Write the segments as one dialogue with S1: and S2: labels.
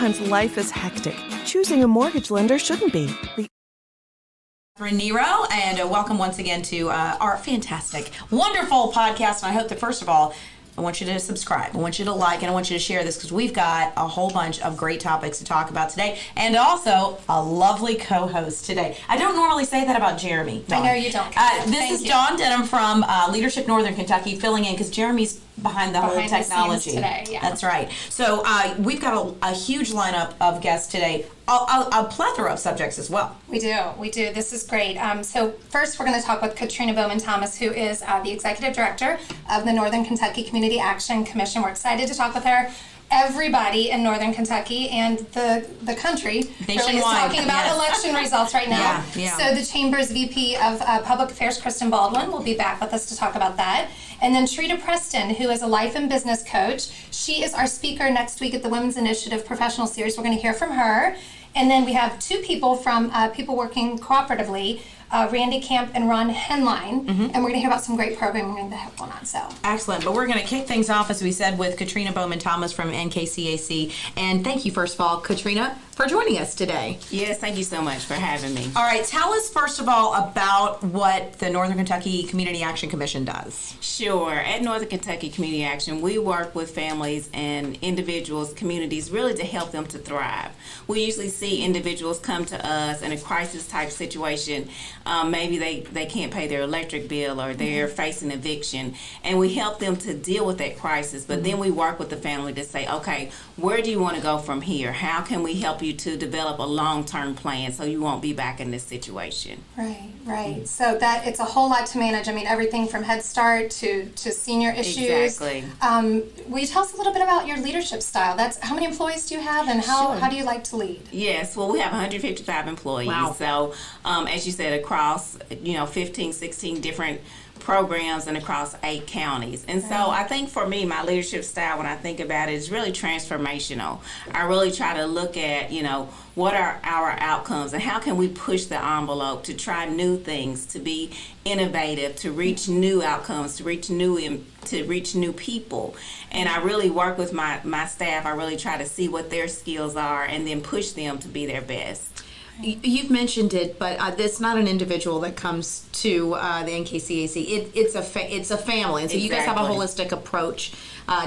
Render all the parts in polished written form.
S1: Sometimes life is hectic. Choosing a mortgage lender shouldn't be.
S2: Nero, and welcome once again to our fantastic, wonderful podcast. And I hope that, first of all, I want you to subscribe, I want you to like, and I want you to share this because we've got a whole bunch of great topics to talk about today, and also a lovely co-host today. I don't normally say that about Jeremy, Dawn.
S3: I know you don't.
S2: This is Dawn Denham from Leadership Northern Kentucky, filling in because Jeremy's behind the whole technology
S3: today. Yeah.
S2: That's right. So we've got a huge lineup of guests today, a plethora of subjects as well.
S3: We do. This is great. So first we're going to talk with Katrina Bowman Thomas, who is the Executive Director of the Northern Kentucky Community Action Commission. We're excited to talk with her. Everybody in Northern Kentucky and the country really is talking about election results right now.
S2: Yeah.
S3: So the Chamber's VP of Public Affairs, Kristen Baldwin, will be back with us to talk about that. And then Trita Preston, who is a life and business coach. She is our speaker next week at the Women's Initiative Professional Series. We're going to hear from her. And then we have two people from People Working Cooperatively, Randy Camp and Ron Henline, and we're going to hear about some great programming that have going on. So
S2: excellent. But we're going to kick things off, as we said, with Katrina Bowman Thomas from NKCAC. And thank you, first of all, Katrina, for joining us today.
S4: Yes, thank you so much for having me.
S2: All right, tell us first of all about what the Northern Kentucky Community Action Commission does.
S4: Sure. At Northern Kentucky Community Action, we work with families and individuals, communities, really to help them to thrive. We usually see individuals come to us in a crisis type situation. Maybe they can't pay their electric bill or they're facing eviction, and we help them to deal with that crisis. But then we work with the family to say, okay, where do you want to go from here? How can we help you to develop a long-term plan so you won't be back in this situation?
S3: Right. So that it's a whole lot to manage. I mean, everything from Head Start to senior issues.
S4: Exactly.
S3: Will you tell us a little bit about your leadership style? That's how many employees do you have, and how do you like to lead?
S4: Yes, well, we have 155 employees.
S2: Wow.
S4: So, as you said, across 15, 16 different programs and across 8 counties. And so I think for me, my leadership style, when I think about it, is really transformational. I really try to look at, what are our outcomes and how can we push the envelope to try new things, to be innovative, to reach new outcomes, to reach new people. And I really work with my staff. I really try to see what their skills are and then push them to be their best.
S2: You've mentioned it, but it's not an individual that comes to the NKCAC. It's a family, and so you guys have a holistic approach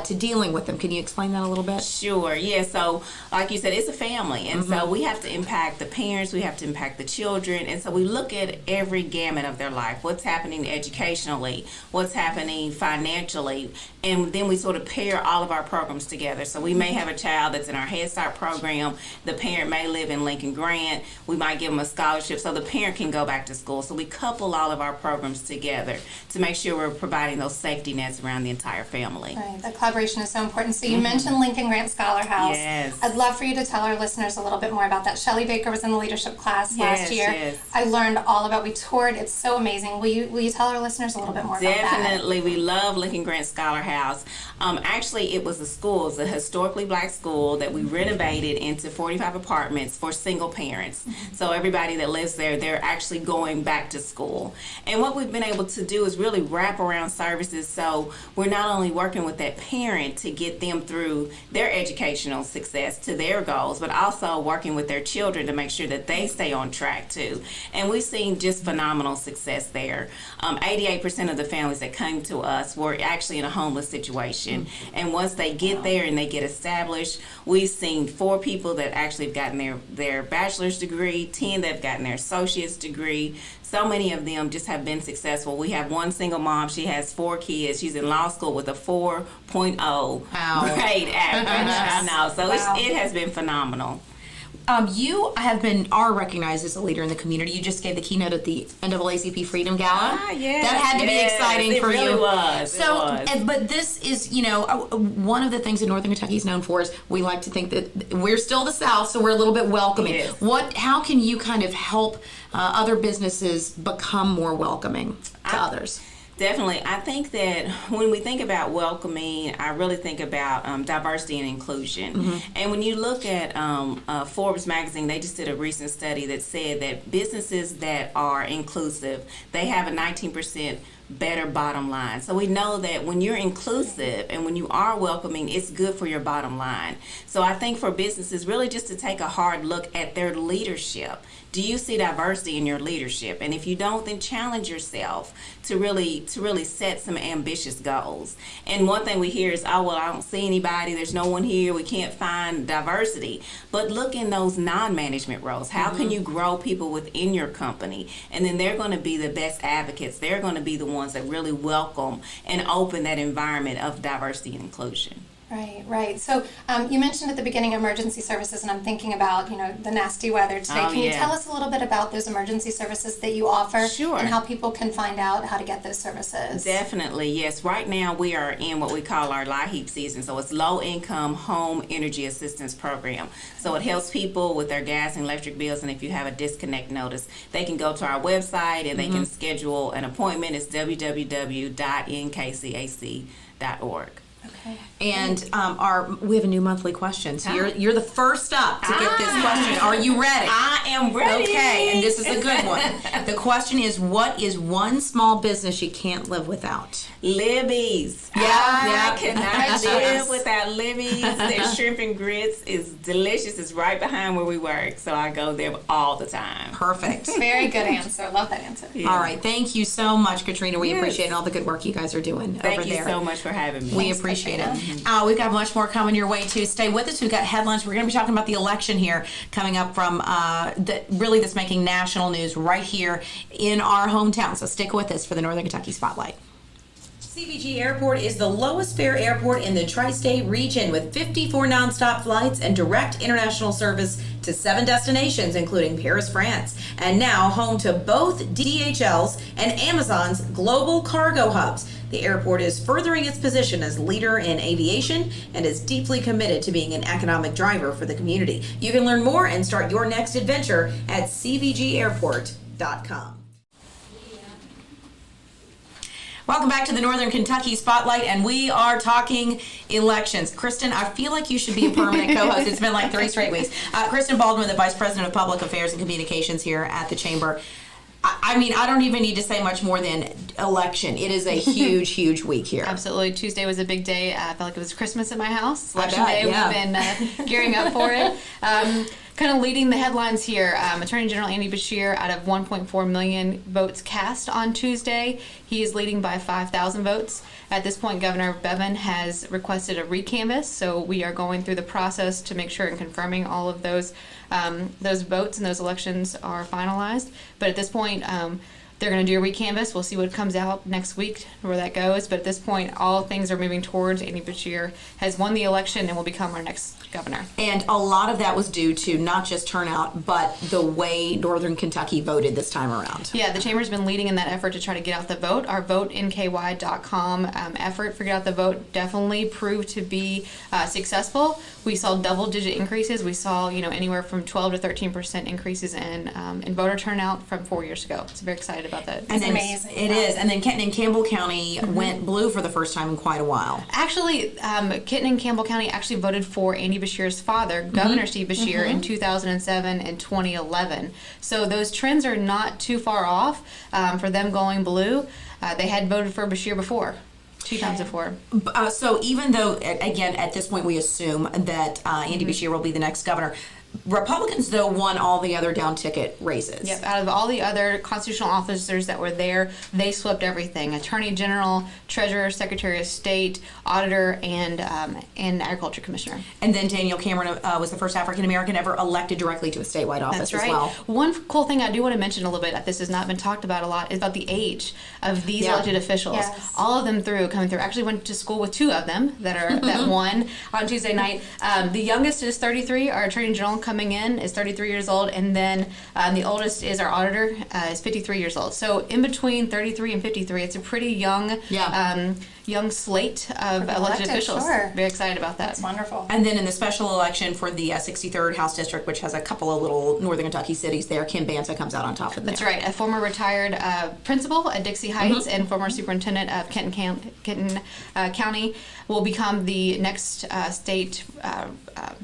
S2: to dealing with them. Can you explain that a little bit?
S4: Sure. Yeah. So, like you said, it's a family, and so we have to impact the parents. We have to impact the children, and so we look at every gamut of their life. What's happening educationally? What's happening financially? And then we sort of pair all of our programs together. So we may have a child that's in our Head Start program. The parent may live in Lincoln Grant. We might give them a scholarship so the parent can go back to school. So we couple all of our programs together to make sure we're providing those safety nets around the entire family.
S3: Right, the collaboration is so important. So you mentioned Lincoln Grant Scholar House.
S4: Yes.
S3: I'd love for you to tell our listeners a little bit more about that. Shelley Baker was in the leadership class last year.
S4: Yes.
S3: I learned all about. We toured. It's so amazing. Will you tell our listeners a little bit more about that?
S4: Definitely. We love Lincoln Grant Scholar House. Actually, it was a school. It's a historically black school that we renovated into 45 apartments for single parents. So everybody that lives there, they're actually going back to school. And what we've been able to do is really wrap around services, so we're not only working with that parent to get them through their educational success to their goals, but also working with their children to make sure that they stay on track too. And we've seen just phenomenal success there. 88% of the families that came to us were actually in a homeless situation. And once they get there and they get established, we've seen 4 people that actually have gotten their bachelor's degree, 10 that have gotten their associate's degree. So many of them just have been successful. We have one single mom. She has 4 kids. She's in law school with a 4.0 grade average. I know. So it has been phenomenal.
S2: You are recognized as a leader in the community. You just gave the keynote at the NAACP Freedom Gala.
S4: Yes,
S2: that had to be exciting for
S4: you.
S2: It
S4: was.
S2: But this is, one of the things that Northern Kentucky is known for is we like to think that we're still the South, so we're a little bit welcoming.
S4: Yes.
S2: How can you kind of help other businesses become more welcoming to others?
S4: Definitely. I think that when we think about welcoming, I really think about diversity and inclusion. And when you look at Forbes magazine, they just did a recent study that said that businesses that are inclusive, they have a 19% better bottom line. So we know that when you're inclusive and when you are welcoming, it's good for your bottom line. So I think for businesses, really just to take a hard look at their leadership. Do you see diversity in your leadership? And if you don't, then challenge yourself to really set some ambitious goals. And one thing we hear is, oh, well, I don't see anybody. There's no one here. We can't find diversity. But look in those non-management roles. How can you grow people within your company? And then they're going to be the best advocates. They're going to be the ones that really welcome and open that environment of diversity and inclusion.
S3: Right. So you mentioned at the beginning emergency services, and I'm thinking about, the nasty weather today. Can you tell us a little bit about those emergency services that you offer?
S4: Sure.
S3: And how people can find out how to get those services?
S4: Definitely, yes. Right now we are in what we call our LIHEAP season. So it's Low Income Home Energy Assistance Program. So it helps people with their gas and electric bills, and if you have a disconnect notice, they can go to our website and they can schedule an appointment. It's www.nkcac.org.
S3: Okay.
S2: And we have a new monthly question. So you're the first up to get this question. Are you ready?
S4: I am ready.
S2: Okay, and this is a good one. The question is, what is one small business you can't live without?
S4: Libby's. I cannot live without Libby's. Their shrimp and grits is delicious. It's right behind where we work, so I go there all the time.
S2: Perfect.
S3: Very good answer. Love that answer.
S2: Yeah. All right. Thank you so much, Katrina. We appreciate all the good work you guys are doing over there.
S4: Thank you so much for having me.
S2: We appreciate it. We've got much more coming your way, too. Stay with us. We've got headlines. We're going to be talking about the election here coming up from that's making national news right here in our hometown. So stick with us for the Northern Kentucky Spotlight. CVG Airport is the lowest fare airport in the tri-state region with 54 nonstop flights and direct international service to 7 destinations, including Paris, France, and now home to both DHL's and Amazon's global cargo hubs. The airport is furthering its position as leader in aviation and is deeply committed to being an economic driver for the community. You can learn more and start your next adventure at cvgairport.com. Welcome back to the Northern Kentucky Spotlight, and we are talking elections. Kristen, I feel like you should be a permanent co-host. It's been like 3 straight weeks. Kristen Baldwin, the Vice President of Public Affairs and Communications here at the Chamber. I mean, I don't even need to say much more than election. It is a huge, huge week here.
S5: Absolutely. Tuesday was a big day. I felt like it was Christmas at my house.
S2: Election
S5: day,
S2: yeah.
S5: We've been gearing up for it. Kind of leading the headlines here, Attorney General Andy Beshear, out of 1.4 million votes cast on Tuesday, he is leading by 5,000 votes. At this point, Governor Bowman has requested a recanvass, so we are going through the process to make sure and confirming all of those votes and those elections are finalized. But at this point, they're going to do a recanvass. We'll see what comes out next week, where that goes. But at this point, all things are moving towards Andy Beshear has won the election and will become our next governor.
S2: And a lot of that was due to not just turnout, but the way Northern Kentucky voted this time around.
S5: Yeah, the Chamber's been leading in that effort to try to get out the vote. Our votenky.com effort for Get Out the Vote definitely proved to be successful. We saw double-digit increases. We saw, anywhere from 12 to 13% increases in voter turnout from 4 years ago. So very excited about that.
S2: And
S3: amazing.
S2: It is. And then Kenton and Campbell County went blue for the first time in quite a while.
S5: Actually, Kenton and Campbell County actually voted for Andy Beshear's father, Governor Steve Beshear, in 2007 and 2011. So those trends are not too far off for them going blue. They had voted for Beshear before. 2 times before.
S2: So even though, again, at this point we assume that Andy Beshear will be the next governor, Republicans, though, won all the other down ticket races.
S5: Yep, out of all the other constitutional officers that were there, they swept everything. Attorney General, Treasurer, Secretary of State, Auditor, and Agriculture Commissioner.
S2: And then Daniel Cameron was the first African-American ever elected directly to a statewide office.
S5: That's right.
S2: As well.
S5: One cool thing I do want to mention a little bit, this has not been talked about a lot, is about the age of these elected officials.
S3: Yes.
S5: All of them coming through. Actually went to school with 2 of them that won on Tuesday night. The youngest is 33, our Attorney General coming in is 33 years old, and then the oldest is our auditor, is 53 years old. So in between 33 and 53, it's a pretty young slate of elected officials.
S3: Sure.
S5: Very excited about that.
S3: That's wonderful.
S2: And then in the special election for the 63rd House District, which has a couple of little Northern Kentucky cities there, Kim Banta comes out on top of that.
S5: That's right. A former retired principal at Dixie Heights and former superintendent of Kenton County will become the next state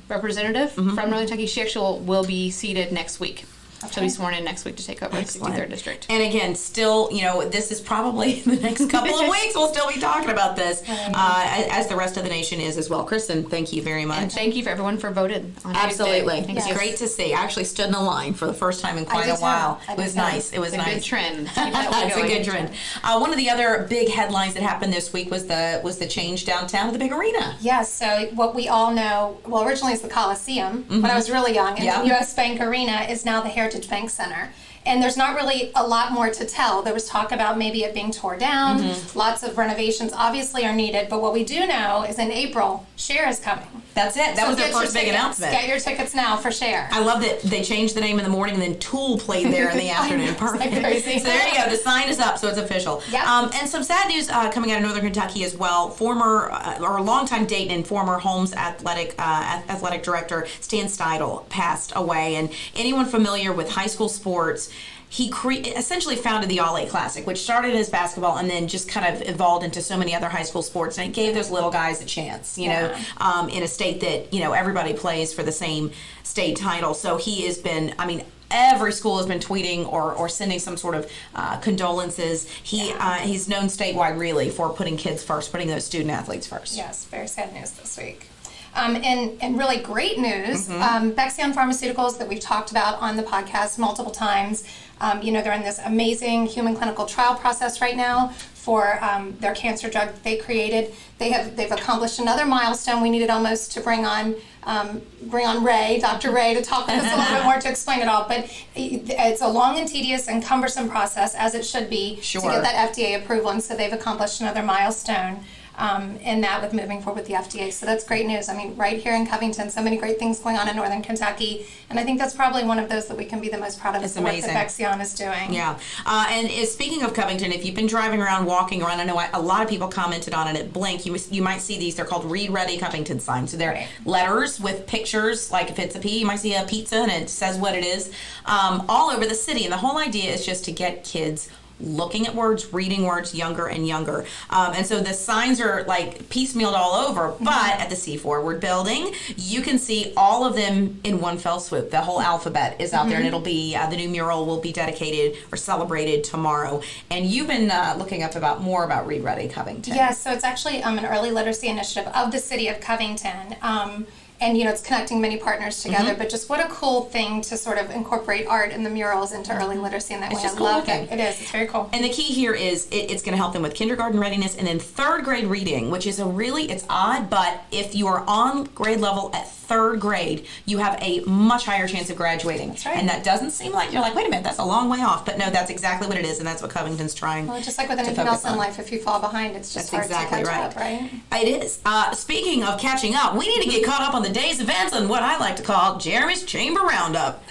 S5: representative from Northern Kentucky. She actually will be seated next week. She'll be sworn in next week to take over the 63rd district.
S2: And again, still, this is probably the next couple of weeks. We'll still be talking about this, as the rest of the nation is as well. Kristen, thank you very much.
S5: And thank you for everyone for voting on
S2: Absolutely.
S5: Tuesday.
S2: It's great to see. I actually stood in a line for the first time in quite a while. It was nice. It was
S5: It's a
S2: nice.
S5: good trend.
S2: It's a good trend. One of the other big headlines that happened this week was the change downtown to the big arena.
S3: Yes, so what we all know, well, originally it's the Coliseum when I was really young, and
S2: Yeah.
S3: the US Bank Arena is now the Heritage Bank Center. And there's not really a lot more to tell. There was talk about maybe it being torn down. Lots of renovations obviously are needed, but what we do know is in April, Share is coming.
S2: That's it. That was their
S3: get your
S2: first big
S3: tickets.
S2: announcement.
S3: Get your tickets now for Share.
S2: I love that they changed the name in the morning and then Tool played there in the afternoon. Perfect.
S3: crazy.
S2: So there you go. The sign is up, so it's official.
S3: Yeah.
S2: And some sad news coming out of Northern Kentucky as well. Former or longtime Dayton and former Holmes athletic director Stan Steidel passed away. And anyone familiar with high school sports, he essentially founded the All-A Classic, which started as basketball and then just kind of evolved into so many other high school sports. And it gave those little guys a chance, in a state that, everybody plays for the same state title. So he has been, every school has been tweeting or sending some sort of condolences. He's known statewide really for putting kids first, putting those student athletes first.
S3: Yes, very sad news this week. And really great news, Beshear Pharmaceuticals that we've talked about on the podcast multiple times. They're in this amazing human clinical trial process right now for their cancer drug that they created. They've accomplished another milestone. We needed almost to bring on Ray, Dr. Ray, to talk with us a little bit more to explain it all. But it's a long and tedious and cumbersome process, as it should be, to get that FDA approval. And so they've accomplished another milestone. In that with moving forward with the FDA. So that's great news. Right here in Covington, so many great things going on in Northern Kentucky. And I think that's probably one of those that we can be the most proud of.
S2: It's
S3: the work
S2: amazing.
S3: that Beshear is doing.
S2: Yeah. And speaking of Covington, if you've been driving around, walking around, I know a lot of people commented on it at Blink. You might see these. They're called Read Ready Covington signs. So they're letters with pictures. Like if it's a P, you might see a pizza and it says what it is. All over the city. And the whole idea is just to get kids looking at words, reading words younger and younger. And so the signs are like piecemealed all over, but at the C Forward building, you can see all of them in one fell swoop. The whole alphabet is out there, and it'll be, the new mural will be dedicated or celebrated tomorrow. And you've been looking up more about Read Ready Covington.
S3: Yes, so it's actually an early literacy initiative of the city of Covington. And it's connecting many partners together, but just what a cool thing to sort of incorporate art and the murals into early literacy in that way.
S2: It's just
S3: I
S2: cool
S3: love
S2: looking.
S3: it. It is. It's very cool.
S2: And the key here is it's going to help them with kindergarten readiness and then third grade reading, which is it's odd, but if you are on grade level at third grade, you have a much higher chance of graduating.
S3: That's right.
S2: And that doesn't seem like, you're like, wait a minute, that's a long way off. But no, that's exactly what it is, and that's what Covington's trying
S3: Well, just like with
S2: to
S3: anything
S2: focus
S3: else in
S2: on.
S3: life, if you fall behind, it's just
S2: That's
S3: hard
S2: exactly
S3: to catch
S2: right.
S3: up, right?
S2: It is. Speaking of catching up, we need to get caught up on the day's events and what I like to call Jeremy's Chamber Roundup.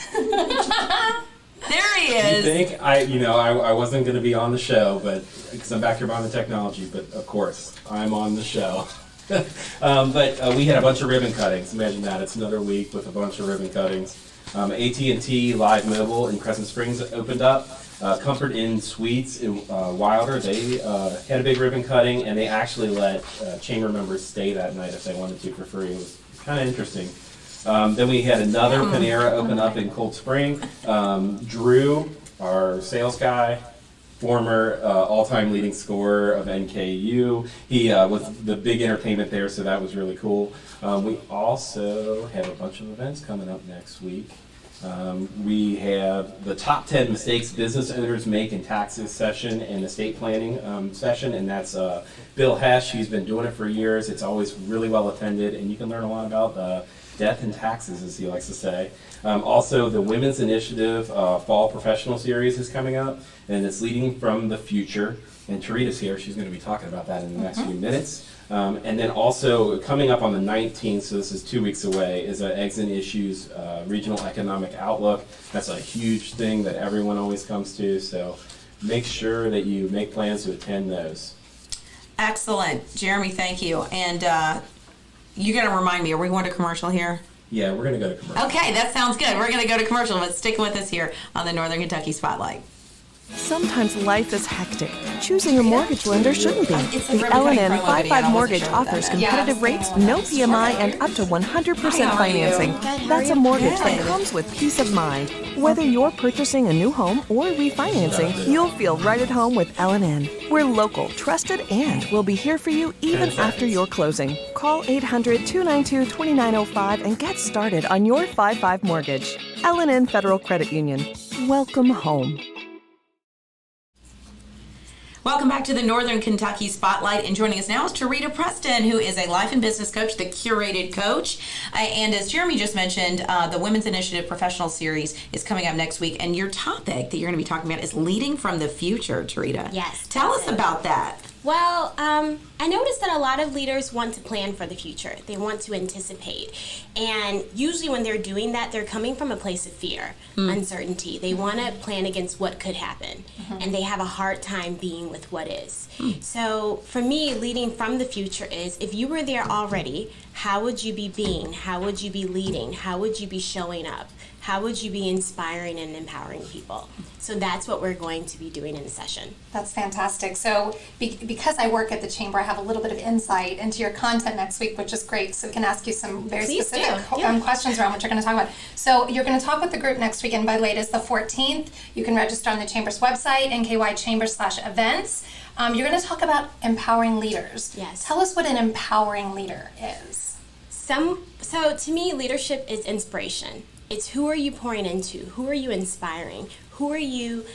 S2: There he
S6: You
S2: is.
S6: think I wasn't going to be on the show, but because I'm back here behind the technology, but of course I'm on the show. But we had a bunch of ribbon cuttings. Imagine that. It's another week with a bunch of ribbon cuttings. AT&T Live Mobile in Crescent Springs opened up. Comfort Inn Suites in Wilder, they had a big ribbon cutting, and they actually let chamber members stay that night if they wanted to for free. It was kind of interesting. Then we had another Panera open up in Cold Spring. Drew, our sales guy, former all-time leading scorer of NKU. He was the big entertainment there, so that was really cool. We also have a bunch of events coming up next week. We have the top 10 mistakes business owners make in taxes session and estate planning session, and that's Bill Hesh. He's been doing it for years. It's always really well attended, and you can learn a lot about death and taxes, as he likes to say. Also, the Women's Initiative Fall Professional Series is coming up, and it's Leading from the Future. And Tarita's here. She's going to be talking about that in the next few minutes. And then also coming up on the 19th, so this is 2 weeks away, is an Eggs and Issues Regional Economic Outlook. That's a huge thing that everyone always comes to, so make sure that you make plans to attend those.
S2: Excellent. Jeremy, thank you. And you got to remind me, are we going to commercial here?
S6: Yeah, we're going to go to commercial.
S2: Okay, that sounds good. We're going to go to commercial, but stick with us here on the Northern Kentucky Spotlight.
S1: Sometimes life is hectic. Choosing a mortgage lender shouldn't be.
S2: It's the
S1: The
S2: Ribbon Cutting
S1: L&N
S2: promo video, and I
S1: 55
S2: wasn't
S1: Mortgage
S2: sure what that
S1: offers
S2: meant.
S1: competitive rates, no PMI, and up to 100%
S2: How are you?
S1: financing. That's a mortgage that comes with peace of mind. Whether you're purchasing a new home or refinancing, you'll feel right at home with L&N. We're local, trusted, and we'll be here for you even after your closing. Call 800-292-2905 and get started on your 5-5 mortgage. L&N Federal Credit Union. Welcome home.
S2: Welcome back to the Northern Kentucky Spotlight, and joining us now is Katrina Preston, who is a life and business coach, the Curated Coach. And as Jeremy just mentioned, the Women's Initiative Professional Series is coming up next week, and your topic that you're going to be talking about is leading from the future, Katrina.
S7: Yes.
S2: Tell us about that.
S7: Well, I noticed that a lot of leaders want to plan for the future. They want to anticipate. And usually when they're doing that, they're coming from a place of fear, uncertainty. They want to plan against what could happen. And they have a hard time being with what is. So for me, leading from the future is, if you were there already, how would you be being? How would you be leading? How would you be showing up? How would you be inspiring and empowering people? So that's what we're going to be doing in the session.
S3: That's fantastic. So because I work at the Chamber, I have a little bit of insight into your content next week, which is great. So we can ask you some very
S7: Please
S3: specific
S7: do. Yeah.
S3: questions around what you're going to talk about. So you're going to talk with the group next week, and by latest the 14th, you can register on the Chamber's website, nkychamber/events. You're going to talk about empowering leaders.
S7: Yes.
S3: Tell us what an empowering leader is.
S7: So to me, leadership is inspiration. It's who are you pouring into? Who are you inspiring? Who are you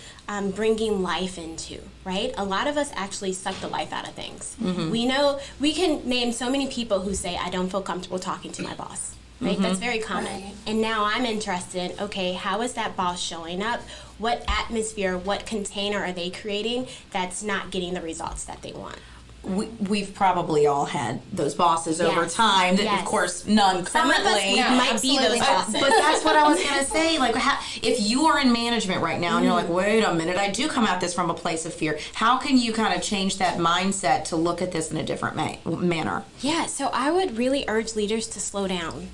S7: bringing life into, right? A lot of us actually suck the life out of things. We know, we can name so many people who say, I don't feel comfortable talking to my boss, right? That's very common.
S3: Right.
S7: And now I'm interested in, okay, how is that boss showing up? What atmosphere, what container are they creating that's not getting the results that they want?
S2: We've probably all had those bosses over
S7: Yes.
S2: time. That,
S7: Yes.
S2: Of course, none
S7: Some of us
S2: currently.
S7: might be those bosses.
S2: But that's what I was going to say. Like, if you are in management right now and you're like, wait a minute, I do come at this from a place of fear. How can you kind of change that mindset to look at this in a different manner?
S7: Yeah, so I would really urge leaders to slow down.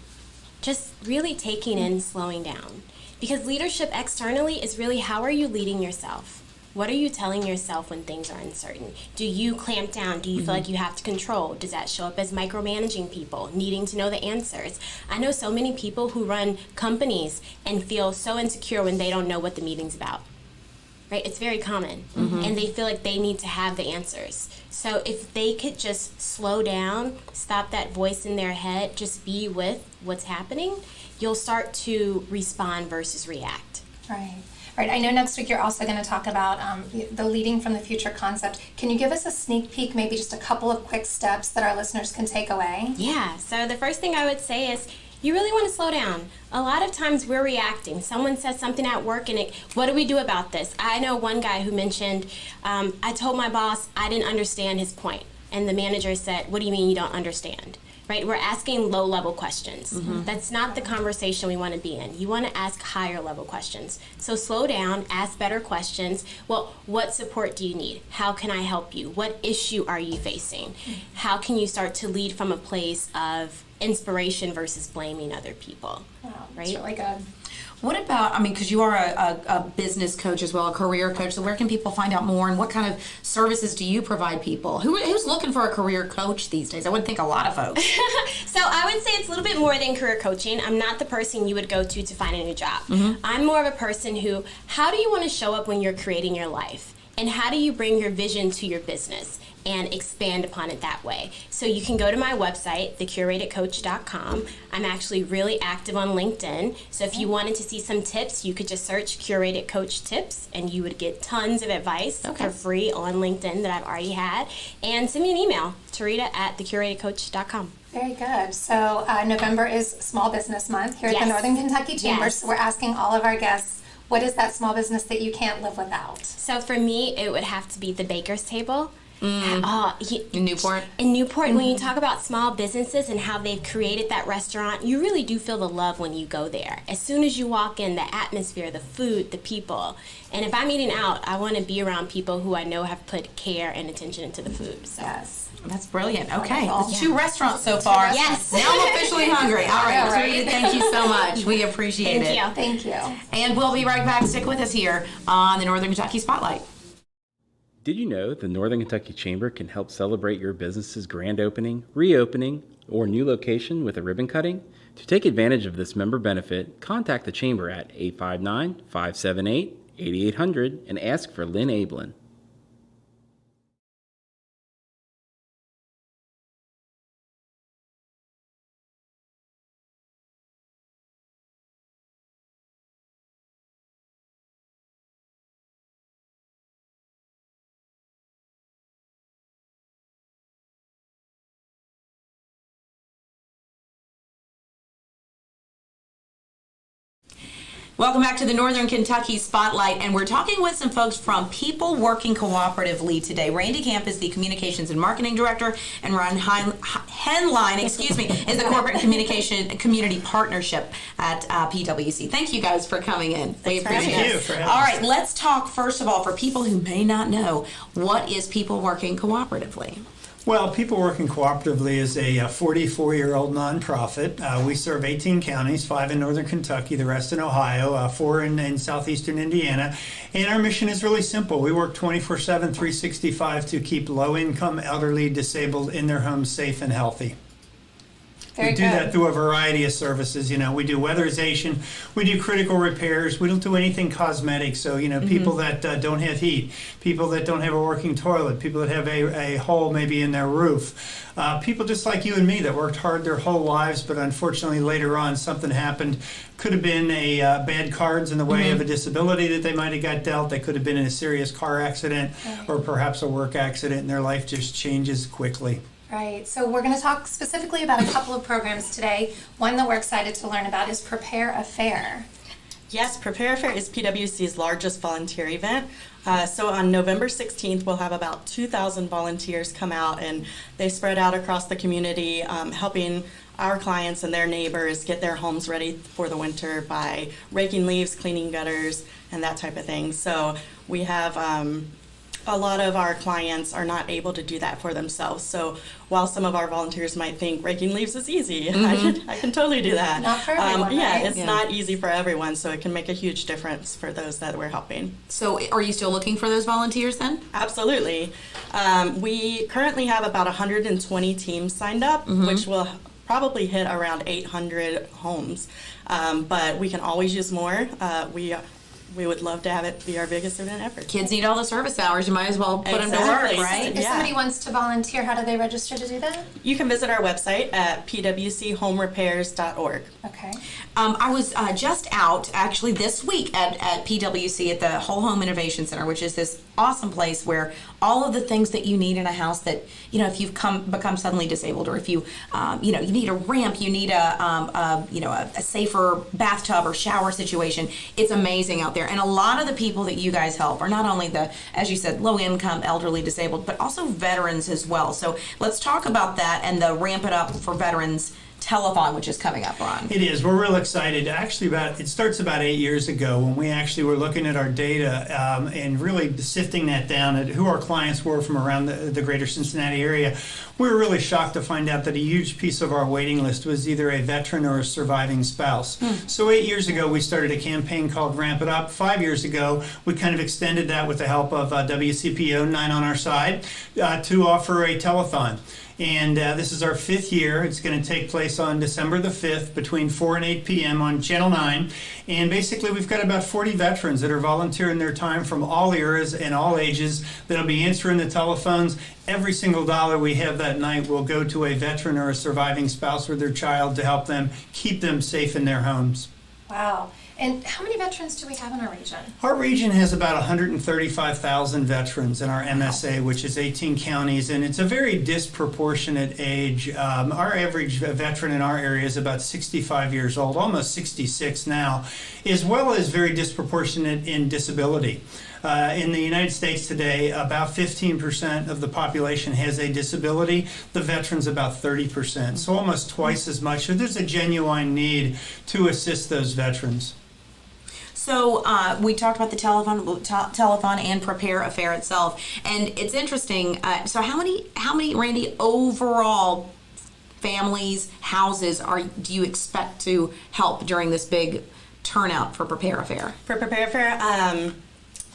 S7: Just really taking in, slowing down. Because leadership externally is really, how are you leading yourself? What are you telling yourself when things are uncertain? Do you clamp down? Do you feel like you have to control? Does that show up as micromanaging people, needing to know the answers? I know so many people who run companies and feel so insecure when they don't know what the meeting's about. Right? It's very common. And they feel like they need to have the answers. So if they could just slow down, stop that voice in their head, just be with what's happening, you'll start to respond versus react.
S3: Right. Right. I know next week you're also going to talk about the leading from the future concept. Can you give us a sneak peek, maybe just a couple of quick steps that our listeners can take away?
S7: Yeah, so the first thing I would say is you really want to slow down. A lot of times we're reacting. Someone says something at work and what do we do about this? I know one guy who mentioned, I told my boss I didn't understand his point. And the manager said, what do you mean you don't understand? Right? We're asking low-level questions. That's not the conversation we want to be in. You want to ask higher-level questions. So slow down, ask better questions. Well, what support do you need? How can I help you? What issue are you facing? How can you start to lead from a place of inspiration versus blaming other people?
S3: Wow,
S7: right?
S3: that's really good.
S2: What about, I mean, because you are a business coach as well, a career coach, so where can people find out more, and what kind of services do you provide people? Who's looking for a career coach these days? I would think a lot of folks.
S7: So I would say it's a little bit more than career coaching. I'm not the person you would go to find a new job. I'm more of a person who, how do you want to show up when you're creating your life? And how do you bring your vision to your business and expand upon it that way? So you can go to my website, thecuratedcoach.com. I'm actually really active on LinkedIn. So if you wanted to see some tips, you could just search Curated Coach Tips, and you would get tons of advice for free on LinkedIn that I've already had. And send me an email, Tarita@thecuratedcoach.com.
S3: Very good. So November is Small Business Month here at the
S7: Yes.
S3: Northern Kentucky Chamber.
S7: Yes.
S3: So we're asking all of our guests, what is that small business that you can't live without?
S7: So for me, it would have to be the baker's table.
S2: In Newport?
S7: In Newport, when you talk about small businesses and how they've created that restaurant, you really do feel the love when you go there. As soon as you walk in, the atmosphere, the food, the people. And if I'm eating out, I want to be around people who I know have put care and attention into the food. So.
S2: Yes. That's brilliant. Okay.
S3: Wonderful.
S2: That's 2 restaurants so far.
S7: Yes.
S2: Now I'm officially hungry. All right.
S3: Yeah, right.
S2: Katrina, thank you so much. We appreciate it.
S3: Thank you.
S2: And we'll be right back. Stick with us here on the Northern Kentucky Spotlight.
S6: Did you know the Northern Kentucky Chamber can help celebrate your business's grand opening, reopening, or new location with a ribbon cutting? To take advantage of this member benefit, contact the Chamber at 859-578-8800 and ask for Lynn Ablin.
S2: Welcome back to the Northern Kentucky Spotlight, and we're talking with some folks from People Working Cooperatively today. Randy Camp is the Communications and Marketing Director, and Ron Henline, is the Corporate Community Partnership at PwC. Thank you guys for coming in. We appreciate it. All right, let's talk first of all, for people who may not know, what is People Working Cooperatively?
S8: Well, People Working Cooperatively is a 44-year-old nonprofit. We serve 18 counties, 5 in northern Kentucky, the rest in Ohio, 4 in southeastern Indiana. And our mission is really simple. We work 24/7, 365 to keep low-income, elderly, disabled in their homes safe and healthy.
S3: Very
S8: We do that through a variety of services. We do weatherization, we do critical repairs, we don't do anything cosmetic. So, people that don't have heat, people that don't have a working toilet, people that have a hole maybe in their roof, people just like you and me that worked hard their whole lives, but unfortunately later on something happened. Could have been a bad cards in the way of a disability that they might have got dealt. They could have been in a serious car accident or perhaps a work accident, and their life just changes quickly.
S3: Right. So we're going to talk specifically about a couple of programs today. One that we're excited to learn about is Prepare a Fair.
S9: Yes, Prepare a Fair is PwC's largest volunteer event. So on November 16th, we'll have about 2,000 volunteers come out, and they spread out across the community, helping our clients and their neighbors get their homes ready for the winter by raking leaves, cleaning gutters, and that type of thing. So we have a lot of our clients are not able to do that for themselves. So while some of our volunteers might think raking leaves is easy, I can totally do that.
S3: Not for everyone, right?
S9: It's not easy for everyone, so it can make a huge difference for those that we're helping.
S2: So are you still looking for those volunteers then?
S9: Absolutely. We currently have about 120 teams signed up, which will probably hit around 800 homes. But we can always use more. We would love to have it be our biggest event ever.
S2: Kids need all the service hours. You might as well put them to work, right?
S3: If somebody wants to volunteer, how do they register to do that?
S9: You can visit our website at pwchomorepairs.org.
S3: Okay.
S2: I was just out actually this week at PwC at the Whole Home Innovation Center, which is this awesome place where all of the things that you need in a house that, if you've become suddenly disabled, or if you you need a ramp, you need a safer bathtub or shower situation. It's amazing out there. And a lot of the people that you guys help are not only the, as you said, low income, elderly, disabled, but also veterans as well. So let's talk about that and the Ramp It Up for Veterans telethon, which is coming up, Ron.
S8: It is. We're real excited. Actually, it starts about 8 years ago when we actually were looking at our data and really sifting that down at who our clients were from around the greater Cincinnati area. We were really shocked to find out that a huge piece of our waiting list was either a veteran or a surviving spouse. So 8 years ago, we started a campaign called Ramp It Up. 5 years ago, we kind of extended that with the help of WCPO 9 on our side to offer a telethon. And this is our 5th year. It's going to take place on December the 5th between 4 and 8 p.m. on Channel 9. And basically, we've got about 40 veterans that are volunteering their time from all eras and all ages that'll be answering the telephones. Every single dollar we have that night will go to a veteran or a surviving spouse or their child to help them keep them safe in their homes.
S3: Wow. And how many veterans do we have in our region?
S8: Our region has about 135,000 veterans in our MSA, which is 18 counties, and it's a very disproportionate age. Our average veteran in our area is about 65 years old, almost 66 now, as well as very disproportionate in disability. In the United States today, about 15% of the population has a disability. The veterans, about 30%. So almost twice as much. So there's a genuine need to assist those veterans.
S2: So we talked about the telethon and Prepare Affair itself, and it's interesting. So how many, Randy, overall families, houses do you expect to help during this big turnout for Prepare Affair?
S9: For Prepare Fair,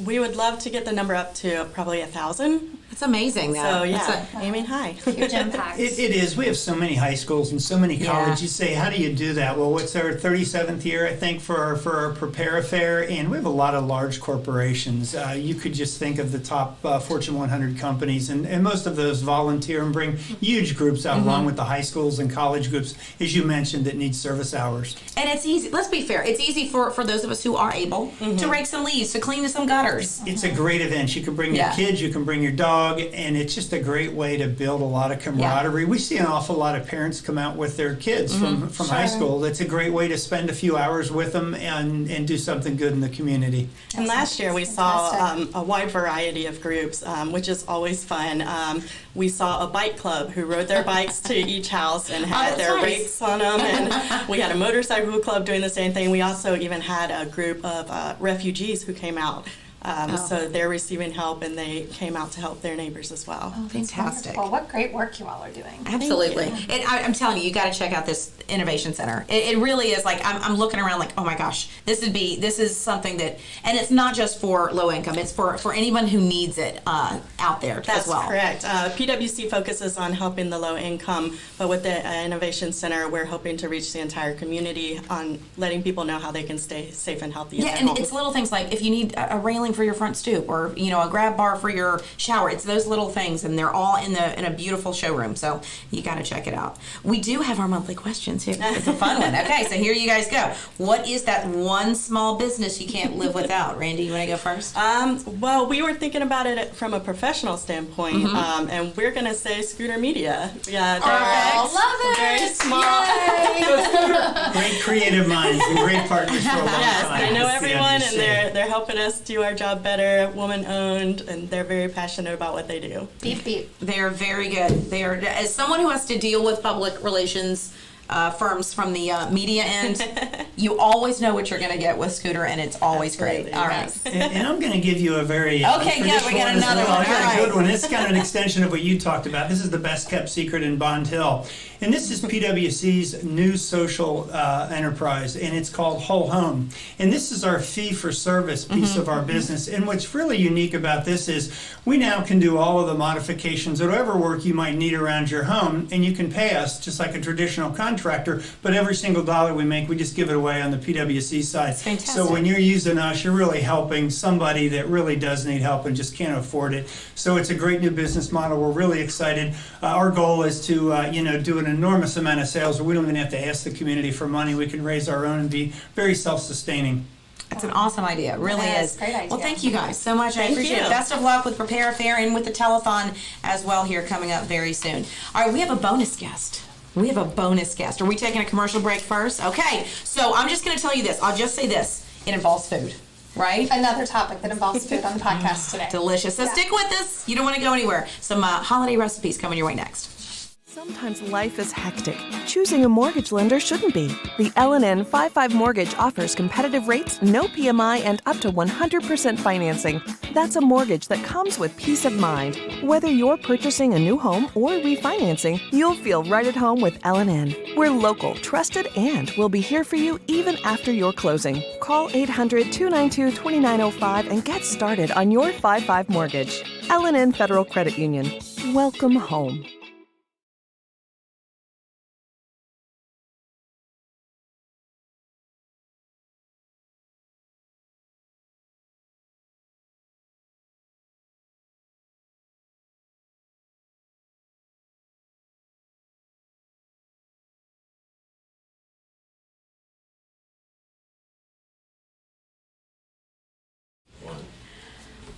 S9: we would love to get the number up to probably 1,000.
S2: That's amazing.
S9: So yeah, aiming high.
S3: Huge impact.
S8: It is. We have so many high schools and so many colleges. You say, how do you do that? Well, it's our 37th year, I think, for our Prepare Affair, and we have a lot of large corporations. You could just think of the top Fortune 100 companies, and most of those volunteer and bring huge groups out, along with the high schools and college groups, as you mentioned, that need service hours.
S2: And it's easy. Let's be fair. It's easy for those of us who are able to rake some leaves, to clean some gutters.
S8: It's a great event. You can bring your kids, you can bring your dog, and it's just a great way to build a lot of camaraderie. We see an awful lot of parents come out with their kids from high school. It's a great way to spend a few hours with them and do something good in the community.
S9: And last year we saw a wide variety of groups, which is always fun. We saw a bike club who rode their bikes to each house and had their rakes on them. And we had a motorcycle club doing the same thing. We also even had a group of refugees who came out. So they're receiving help, and they came out to help their neighbors as well.
S2: Fantastic.
S3: Well, what great work you all are doing.
S2: Absolutely. I'm telling you, you got to check out this Innovation Center. It really is like, I'm looking around like, oh my gosh, this is something that, and it's not just for low income, it's for anyone who needs it out there as well.
S9: That's correct. PwC focuses on helping the low income, but with the Innovation Center, we're hoping to reach the entire community on letting people know how they can stay safe and healthy in their
S2: and
S9: homes.
S2: it's little things like if you need a railing for your front stoop, or a grab bar for your shower. It's those little things, and they're all in a beautiful showroom. So you got to check it out. We do have our monthly question too. It's a fun one. Okay, so here you guys go. What is that one small business you can't live without? Randy, you want to go first?
S9: Well, we were thinking about it from a professional standpoint, and we're going to say Scooter Media. Yeah,
S3: love it.
S9: Very small.
S8: Great creative minds and great partners for a long time.
S9: They know
S8: with
S9: everyone,
S8: CWC.
S9: and they're helping us do our job better. Woman-owned, and they're very passionate about what they do.
S3: Beep, beep.
S2: They're very good. They are, as someone who has to deal with public relations firms from the media end, you always know what you're going to get with Scooter, and it's always great. All right.
S8: And I'm going to give you a very
S2: Okay, good. We got
S8: traditional one as
S2: another
S8: well.
S2: one.
S8: I got
S2: All
S8: a good
S2: right.
S8: one. It's kind of an extension of what you talked about. This is the best kept secret in Bond Hill. And this is PwC's new social enterprise, and it's called Whole Home. And this is our fee-for-service piece of our business. And what's really unique about this is we now can do all of the modifications, whatever work you might need around your home, and you can pay us just like a traditional contractor, but every single dollar we make, we just give it away on the PwC side.
S2: That's fantastic.
S8: So when you're using us, you're really helping somebody that really does need help and just can't afford it. So it's a great new business model. We're really excited. Our goal is to do an enormous amount of sales where we don't even have to ask the community for money. We can raise our own and be very self-sustaining.
S2: That's an awesome idea. It really
S3: Yes,
S2: is.
S3: great idea.
S2: Well, thank you guys so much. I
S9: Thank
S2: appreciate
S9: you.
S2: it. Best of luck with Prepare Affair and with the telethon as well here coming up very soon. All right, we have a bonus guest. Are we taking a commercial break first? Okay, so I'm just going to tell you this. I'll just say this. It involves food, right?
S3: Another topic that involves food on the podcast today.
S2: Delicious. So stick with us. You don't want to go anywhere. Some holiday recipes coming your way next.
S1: Sometimes life is hectic. Choosing a mortgage lender shouldn't be. The L&N 55 Mortgage offers competitive rates, no PMI, and up to 100% financing. That's a mortgage that comes with peace of mind. Whether you're purchasing a new home or refinancing, you'll feel right at home with L&N. We're local, trusted, and we'll be here for you even after your closing. Call 800-292-2905 and get started on your 55 mortgage. L&N Federal Credit Union. Welcome home.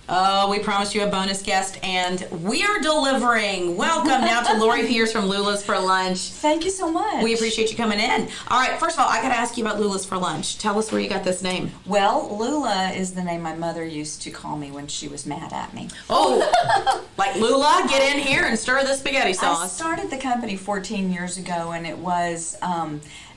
S2: Oh, we promised you a bonus guest, and we are delivering. Welcome now to Lori Pierce from Lula's for Lunch.
S10: Thank you so much.
S2: We appreciate you coming in. All right, first of all, I got to ask you about Lula's for Lunch. Tell us where you got this name.
S10: Well, Lula is the name my mother used to call me when she was mad at me.
S2: Oh, like Lula, get in here and stir the spaghetti
S10: I
S2: sauce.
S10: started the company 14 years ago, and it was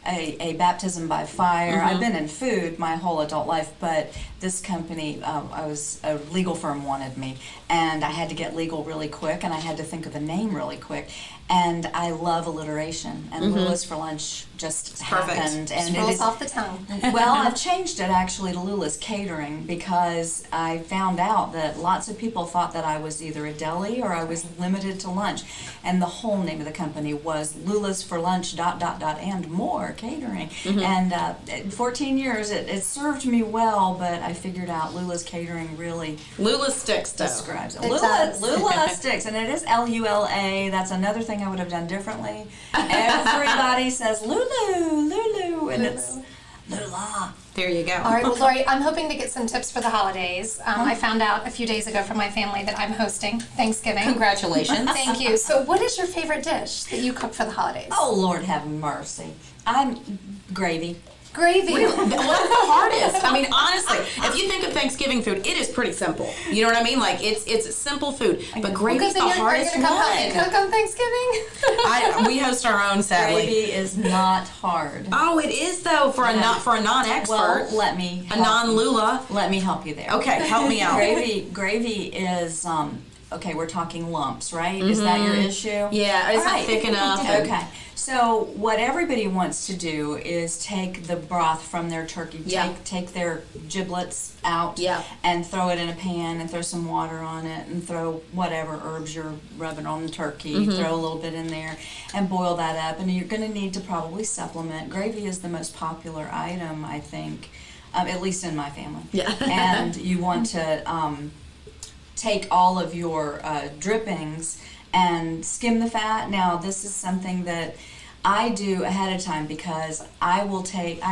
S10: a baptism by fire. I've been in food my whole adult life, but this company, a legal firm wanted me, and I had to get legal really quick, and I had to think of a name really quick. And I love alliteration, and Lula's for Lunch just happened. And
S3: Rolls off the tongue.
S10: Well, I've changed it actually to Lula's Catering because I found out that lots of people thought that I was either a deli or I was limited to lunch. And the whole name of the company was Lula's for Lunch ... and more catering. And 14 years, it served me well, but I figured out Lula's Catering really
S2: Lula sticks, though.
S10: describes it.
S3: It
S10: Lula,
S3: does.
S10: Lula sticks, and it is Lula. That's another thing I would have done differently. Everybody says Lulu, and it's Lula.
S2: There you go.
S3: All right, well, Lori, I'm hoping to get some tips for the holidays. I found out a few days ago from my family that I'm hosting Thanksgiving.
S2: Congratulations.
S3: Thank you. So what is your favorite dish that you cook for the holidays?
S10: Oh, Lord have mercy. I'm gravy.
S3: Gravy.
S2: What's the hardest? I mean, honestly, if you think of Thanksgiving food, it is pretty simple. You know what I mean? Like, it's simple food. But gravy's the hardest
S3: Are you going to come help me
S2: one.
S3: cook on Thanksgiving?
S2: We host our own, sadly.
S10: Gravy is not hard.
S2: Oh, it is, though, for a non-expert.
S10: Well, let me
S2: a non-Lula.
S10: Let me help you there.
S2: Okay, help me out.
S10: Gravy is okay. We're talking lumps, right? Is that your issue?
S2: Yeah, it's
S10: All
S2: not
S10: right.
S2: thick enough.
S10: Okay. So what everybody wants to do is take the broth from their turkey,
S2: Yeah.
S10: take their giblets out,
S2: Yeah.
S10: and throw it in a pan and throw some water on it and throw whatever herbs you're rubbing on the turkey, throw a little bit in there and boil that up. And you're going to need to probably supplement. Gravy is the most popular item, I think, at least in my family.
S2: Yeah.
S10: And you want to take all of your drippings and skim the fat. Now, this is something that I do ahead of time because I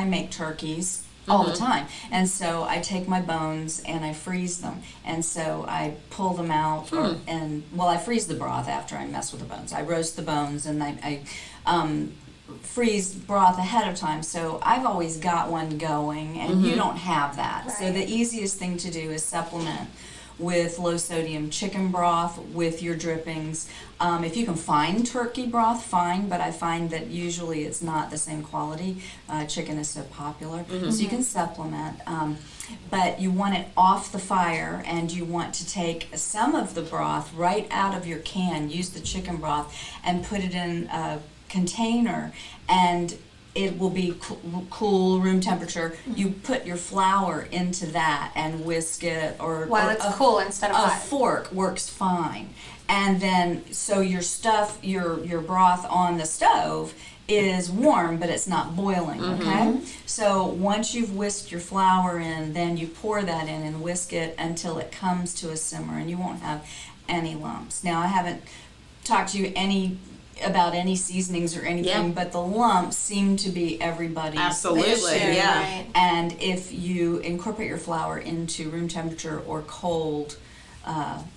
S10: make turkeys all the time. And so I take my bones and I freeze them. And so I pull them out I freeze the broth after I mess with the bones. I roast the bones and I freeze broth ahead of time. So I've always got one going and you don't have that.
S3: Right.
S10: So the easiest thing to do is supplement with low sodium chicken broth with your drippings. If you can find turkey broth, fine, but I find that usually it's not the same quality. Chicken is so popular, so you can supplement. But you want it off the fire, and you want to take some of the broth right out of your can, use the chicken broth, and put it in a container, and it will be cool, room temperature. You put your flour into that and whisk it, or
S3: While it's cool instead of
S10: a
S3: hot.
S10: fork works fine. And then so your stuff, your broth on the stove is warm, but it's not boiling. Okay. So once you've whisked your flour in, then you pour that in and whisk it until it comes to a simmer, and you won't have any lumps. Now I haven't talked to you about any seasonings or anything,
S2: Yeah.
S10: but the lumps seem to be everybody's
S2: Absolutely,
S10: issue.
S2: yeah.
S3: Right.
S10: And if you incorporate your flour into room temperature or cold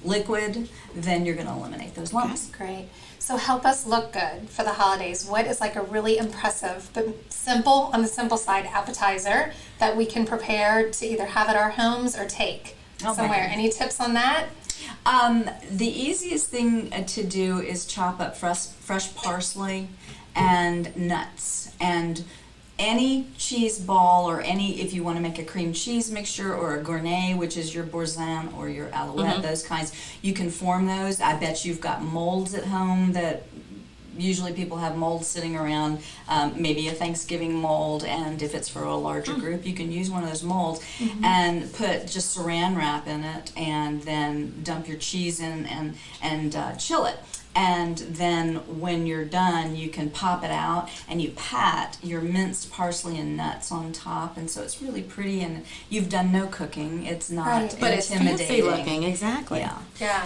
S10: liquid, then you're going to eliminate those lumps.
S3: Great. So help us look good for the holidays. What is like a really impressive but simple, on the simple side, appetizer that we can prepare to either have at our homes or take
S10: Oh my
S3: somewhere?
S10: goodness.
S3: Any tips on that?
S10: The easiest thing to do is chop up fresh parsley and nuts, and any cheese ball, or if you want to make a cream cheese mixture or a gournay, which is your boursin or your alouette, those kinds, you can form those. I bet you've got molds at home that usually people have molds sitting around, maybe a Thanksgiving mold, and if it's for a larger group, you can use one of those molds and put just saran wrap in it, and then dump your cheese in and chill it. And then when you're done, you can pop it out and you pat your minced parsley and nuts on top, and so it's really pretty. And you've done no cooking; it's not
S3: Right.
S2: But it's
S10: intimidating.
S2: fancy looking, exactly.
S10: Yeah.
S3: Yeah.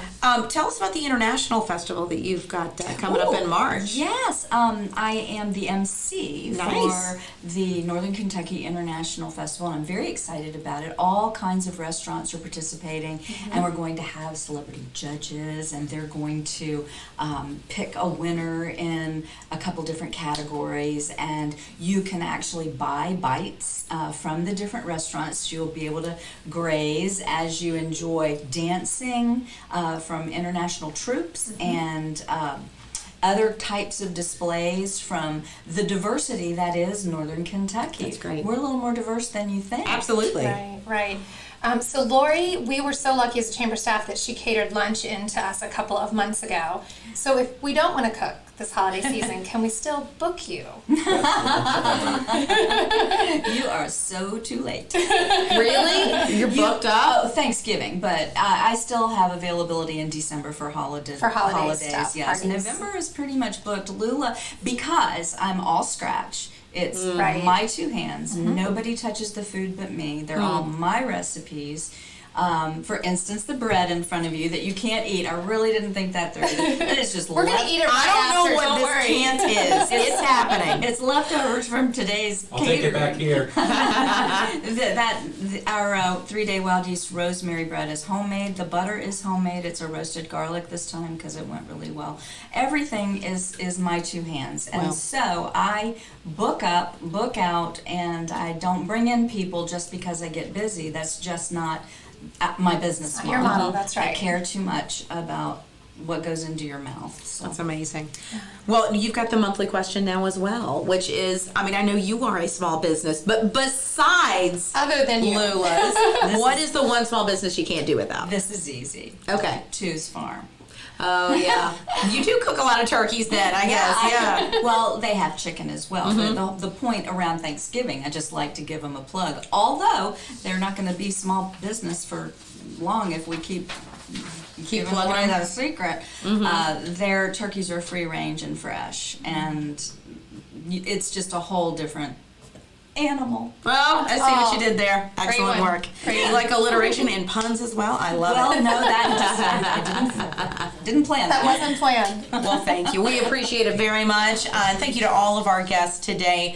S2: Tell us about the international festival that you've got coming up in March.
S10: Yes, I am the MC
S2: Nice.
S10: for the Northern Kentucky International Festival, and I'm very excited about it. All kinds of restaurants are participating, and we're going to have celebrity judges, and they're going to pick a winner in a couple different categories, and you can actually buy bites from the different restaurants. You'll be able to graze as you enjoy dancing from international troops and other types of displays from the diversity that is Northern Kentucky.
S2: That's great.
S10: We're a little more diverse than you think.
S2: Absolutely.
S3: Right, right. So Lori, we were so lucky as a chamber staff that she catered lunch in to us a couple of months ago. So if we don't want to cook this holiday season, can we still book you?
S10: You are so too late.
S2: Really? You're booked up?
S10: Oh, Thanksgiving, but I still have availability in December for holidays.
S3: For holiday stuff,
S10: yes.
S3: parties.
S10: November is pretty much booked. Lula, because I'm all scratch. It's
S3: Right.
S10: my two hands. Nobody touches the food but me. They're all my recipes. For instance, the bread in front of you that you can't eat. I really didn't think that through. It's just
S3: We're going to eat it right
S2: I don't
S3: after,
S2: know what
S3: don't
S2: this
S3: worry.
S2: chant is. It's happening.
S10: It's leftovers from today's
S6: I'll take it back here.
S10: Our 3-day wild yeast rosemary bread is homemade. The butter is homemade. It's a roasted garlic this time because it went really well. Everything is my two hands, and
S2: Wow.
S10: so I book up, book out, and I don't bring in people just because I get busy. That's just not my business model.
S3: Your model, that's
S10: I
S3: right.
S10: care too much about what goes into your mouth. So.
S2: That's amazing. Well, you've got the monthly question now as well, which is, I mean, I know you are a small business, but besides
S3: Other than you.
S2: Lula's, what is the one small business you can't do without?
S10: This is easy.
S2: Okay.
S10: Two's Farm.
S2: Oh, yeah. You do cook a lot of turkeys then, I guess. Yeah.
S10: Well, they have chicken as well. The point around Thanksgiving, I just like to give them a plug. Although they're not going to be small business for long if we keep giving
S2: plugging
S10: away
S2: them.
S10: that secret. Their turkeys are free range and fresh, and it's just a whole different animal.
S2: Well, I see what you did there. Excellent
S3: one.
S2: work.
S3: Great
S2: You
S3: one.
S2: like alliteration and puns as well? I love
S10: Well,
S2: it.
S10: no, that I didn't plan
S3: That
S10: that.
S3: wasn't planned.
S2: Well, thank you. We appreciate it very much. And thank you to all of our guests today.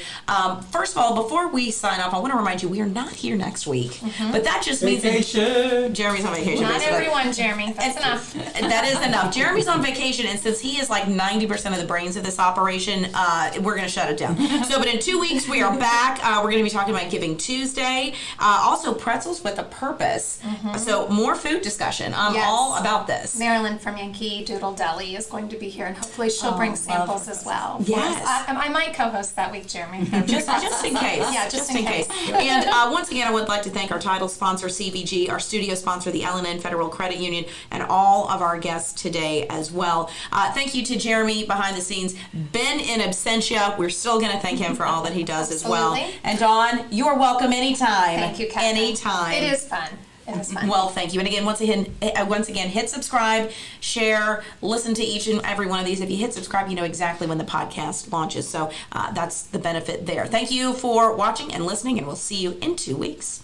S2: First of all, before we sign off, I want to remind you we are not here next week. But that just means that
S6: Vacation.
S2: Jeremy's on vacation.
S3: Not
S2: basically.
S3: everyone, Jeremy. That's enough.
S2: That is enough. Jeremy's on vacation, and since he is like 90% of the brains of this operation, we're going to shut it down. But in 2 weeks, we are back. We're going to be talking about Giving Tuesday. Also, pretzels with a purpose. So, more food discussion. I'm
S3: Yes.
S2: all about this.
S3: Marilyn from Yankee Doodle Deli is going to be here, and hopefully she'll bring samples as well.
S2: Yes.
S3: I might co-host that week, Jeremy.
S2: Just in case.
S3: Yeah, just in case.
S2: And once again, I would like to thank our title sponsor, CVG, our studio sponsor, the L&N Federal Credit Union, and all of our guests today as well. Thank you to Jeremy behind the scenes. Ben in absentia, we're still going to thank him for all that he does as well.
S3: Absolutely.
S2: And Dawn, you're welcome anytime.
S3: Thank you, Catherine.
S2: Anytime.
S3: It is fun. It is fun.
S2: Well, thank you. And again, once again, hit subscribe, share, listen to each and every one of these. If you hit subscribe, you know exactly when the podcast launches. So that's the benefit there. Thank you for watching and listening, and we'll see you in 2 weeks.